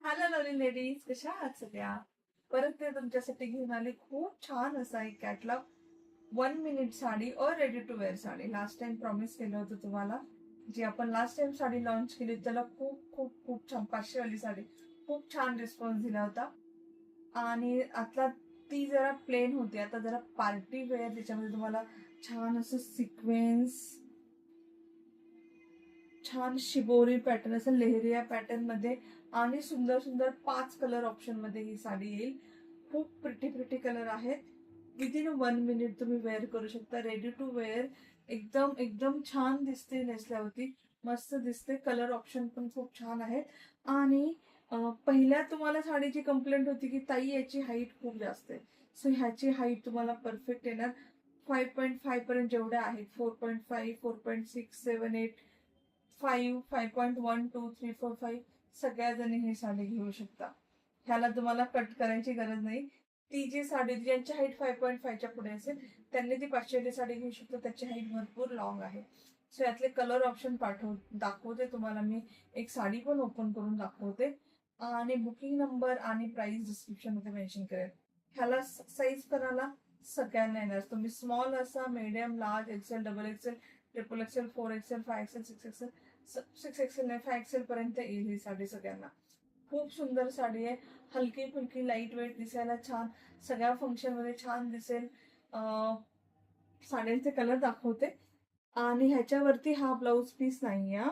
Hello lovely ladies, कशा आहात सगळ्या? परत ते तुमच्यासाठी घेऊन आले खूप छान असा एक catalogue 1 minute sari or ready to wear sari. Last time promise केलं होतं तुम्हाला, जी आपण लास्ट टाइम साडी लॉन्च केली त्याला खूप खूप खूप छान 500 वाली साडी खूप छान रिस्पॉन्स दिला होता. आणि आता ती जरा प्लेन होती, आता जरा पार्टी वेअर, त्याच्यामध्ये तुम्हाला छान असं सिक्वेन्स, छान शिबोरी पॅटर्न, असं लेहरिया पॅटर्न मध्ये आणि सुंदर सुंदर 5 कलर ऑप्शन मध्ये ही साडी येईल. खूप प्रिटी कलर आहेत. विदिन 1 मिनिट तुम्ही वेअर करू शकता. रेडी टू वेअर, एकदम एकदम छान दिसते नेसल्यावरती, मस्त दिसते. कलर ऑप्शन पण खूप छान आहेत. आणि पहिल्या तुम्हाला साडीची कंप्लेंट होती की ताई याची हाईट खूप जास्त आहे. सो ह्याची हाईट तुम्हाला परफेक्ट येणार. 5.5 पर्यंत जेवढ्या आहेत, 4.5, 4.6, 7, 8, 5, 5.1, 2, 3, 4, 5 सगळ्या जणी ही साडी घेऊ शकता. ह्याला तुम्हाला कट करायची गरज नाही. ती जी साडी ज्यांची हाईट 5.5च्या पुढे असेल त्यांनी ती 500 साडी घेऊ शकता. त्याची हाईट भरपूर लॉंग आहे. सो यातले कलर ऑप्शन दाखवते तुम्हाला. मी एक साडी पण ओपन करून दाखवते आणि बुकिंग नंबर आणि प्राइस डिस्क्रिप्शन मध्ये मेन्शन करेल. ह्याला साईज करायला सगळ्यांना येणार. तुम्ही स्मॉल असा, medium, large, XL, double XL, triple XL, 4XL, 5XL, 6XL, 6XL नाही 5XL पर्यंत येईल ही साडी सगळ्यांना. खूप सुंदर साडी आहे. हलकी फुलकी, लाईट वेट, दिसायला छान, सगळ्या फंक्शन मध्ये छान दिसेल. साड्यांचे कलर दाखवते. आणि ह्याच्यावरती हा ब्लाऊज पीस नाही आहे.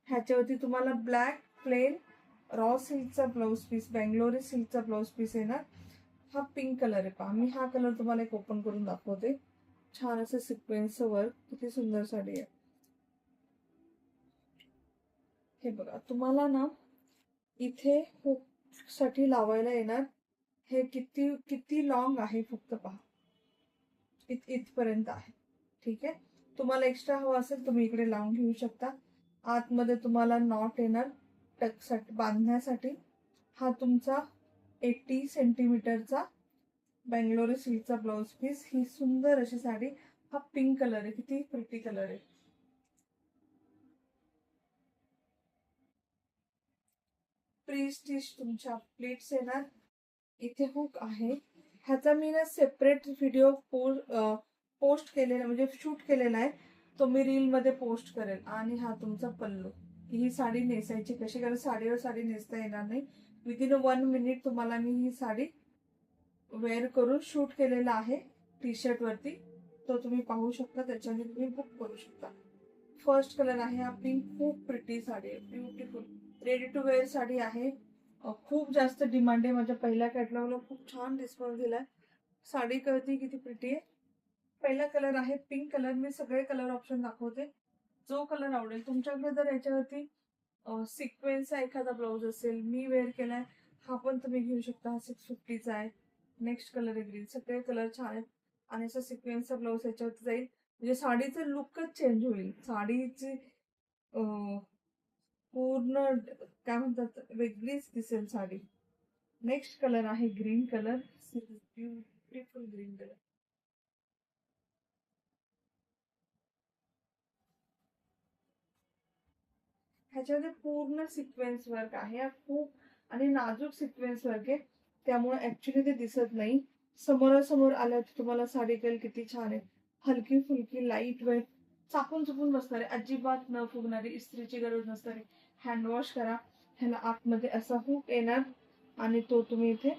ह्याच्यावरती तुम्हाला ब्लॅक प्लेन रॉ सिल्कचा ब्लाऊज पीस, बेंगलोरी सिल्कचा ब्लाऊज पीस येणार. हा पिंक कलर आहे. पहा, मी हा कलर तुम्हाला एक ओपन करून दाखवते. छान असं सिक्वेन्स वर्क, किती सुंदर साडी आहे. हे बघा, तुम्हाला ना इथे हुक साठी लावायला येणार. हे किती किती लॉंग आहे फक्त पहा, इथपर्यंत आहे. ठीक आहे. तुम्हाला एक्स्ट्रा हवा असेल तुम्ही इकडे लावून घेऊ शकता. आतमध्ये तुम्हाला नॉट येणार टकसाठी बांधण्यासाठी. हा तुमचा 80 सेंटीमीटरचा बेंगलोरी सिल्कचा ब्लाउज पीस. ही सुंदर अशी साडी. हा पिंक कलर आहे, किती प्रिटी कलर आहे. प्रीस्टिच तुमच्या प्लेट्स येणार. इथे हुक आहे. ह्याचा मी ना सेपरेट व्हिडिओ पोस्ट केलेला, म्हणजे शूट केलेला आहे. तो मी रील मध्ये पोस्ट करेल. आणि हा तुमचा पल्लू. ही साडी नेसायची कशी, कारण साडीवर साडी नेसता येणार नाही. विदिन 1 मिनिट तुम्हाला मी ही साडी वेअर करून शूट केलेला आहे टी शर्ट वरती. तो तुम्ही पाहू शकता, त्याच्याने तुम्ही बुक करू शकता. फर्स्ट कलर आहे हा पिंक. खूप प्रिटी साडी आहे, beautiful ready to wear sari आहे. खूप जास्त डिमांड आहे. माझ्या पहिल्या कॅटलॉगला खूप छान रिस्पॉन्स दिलाय. साडी कळती किती प्रिटी आहे. पहिला कलर आहे पिंक कलर. मी सगळे कलर ऑप्शन दाखवते, जो कलर आवडेल तुमच्याकडे. जर याच्यावरती सिक्वेन्सचा एखादा ब्लाऊज असेल, मी वेअर केलाय, हा पण तुम्ही घेऊ शकता. 650चा आहे. नेक्स्ट कलर आहे ग्रीन. सगळे कलर छान आहेत. आणि असं सिक्वेन्सचा ब्लाऊज याच्यावरती जाईल, म्हणजे साडीचं लुकच चेंज होईल. साडीची पूर्ण काय म्हणतात, वेगळीच दिसेल साडी. नेक्स्ट कलर आहे green colour. Beautiful green colour. ह्याच्यामध्ये पूर्ण सिक्वेन्स वर्क आहे. खूप आणि नाजूक सिक्वेन्स वर्क आहे, त्यामुळे ऍक्च्युली ते दिसत नाही. समोरासमोर आल्या तुम्हाला साडी कळेल किती छान आहे. हलकी फुलकी, लाईट वेट, चापून चुपून बसणारे, अजिबात न फुगणारी, इस्त्रीची गरज नसणारी. हँडवॉश करा. ह्याला आतमध्ये असा हुक येणार आणि तो तुम्ही इथे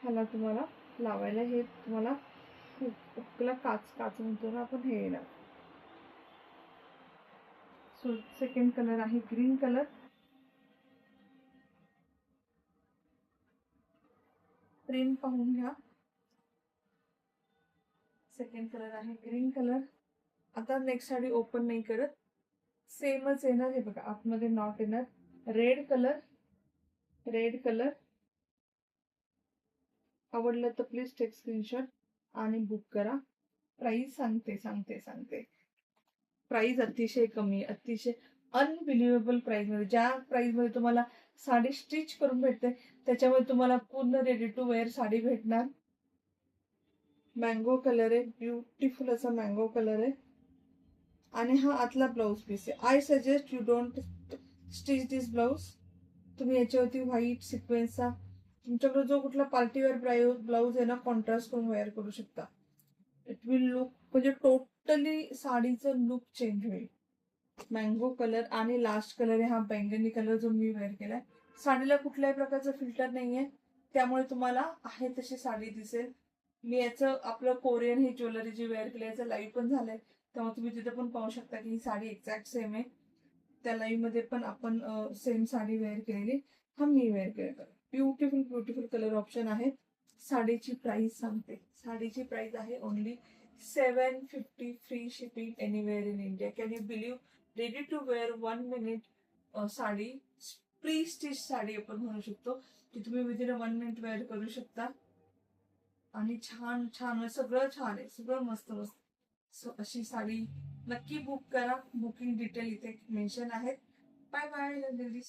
ह्याला तुम्हाला लावायला, हे तुम्हाला हुकला काच काच म्हणतो ना आपण, हे येणार. सो सेकंड कलर आहे ग्रीन कलर. प्रिंट पाहून घ्या. सेकंड कलर आहे ग्रीन कलर. आता नेक्स्ट साडी ओपन नाही करत, सेमच येणार. हे बघा, आतमध्ये नॉट येणार. Red colour. रेड कलर आवडलं तर प्लीज टेक स्क्रीनशॉट आणि बुक करा. प्राइस सांगते. प्राइस अतिशय कमी, अतिशय अनबिलिव्हेबल प्राइस मध्ये. ज्या प्राइस मध्ये तुम्हाला साडी स्टिच करून भेटते, त्याच्यामध्ये तुम्हाला पूर्ण रेडी टू वेअर साडी भेटणार. मँगो कलर आहे, ब्युटिफुल असा मँगो कलर आहे. आणि हा आतला ब्लाऊज पीस आहे. I suggest you don't stitch this blouse. तुम्ही याच्यावरती व्हाईट सिक्वेन्सचा तुमच्याकडे जो कुठला पार्टीवेअर ब्लाऊज आहे ना, कॉन्ट्रास्ट करून वेअर करू शकता. इट विल लुक म्हणजे टोटली साडीचं लुक चेंज होईल. मँगो कलर आणि लास्ट कलर आहे हा बैंगनी कलर जो मी वेअर केलाय. साडीला कुठल्याही प्रकारचं फिल्टर नाहीये, त्यामुळे तुम्हाला आहे तशी साडी दिसेल. मी याचं आपलं कोरियन ही ज्वेलरी जी वेअर केली याचं लाईव्ह पण झालंय, त्यामुळे तुम्ही तिथे पण पाहू शकता की ही साडी एक्झॅक्ट सेम आहे. त्या लाईव्ह मध्ये पण आपण सेम साडी वेअर केलेली, हा मी वेअर केलेला. ब्युटिफुल ब्युटिफुल कलर ऑप्शन आहे. साडीची प्राइस सांगते. साडीची प्राइस आहे only 750 free shipping anywhere in India. Can you believe? Ready to wear 1 minute sari, pre stitch sari आपण म्हणू शकतो, की तुम्ही विदिन 1 मिनिट वेअर करू शकता. आणि छान छान सगळं छान आहे, सगळं मस्त मस्त. सो अशी साडी नक्की बुक करा. बुकिंग डिटेल इथे मेन्शन आहेत. Bye bye,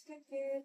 take care.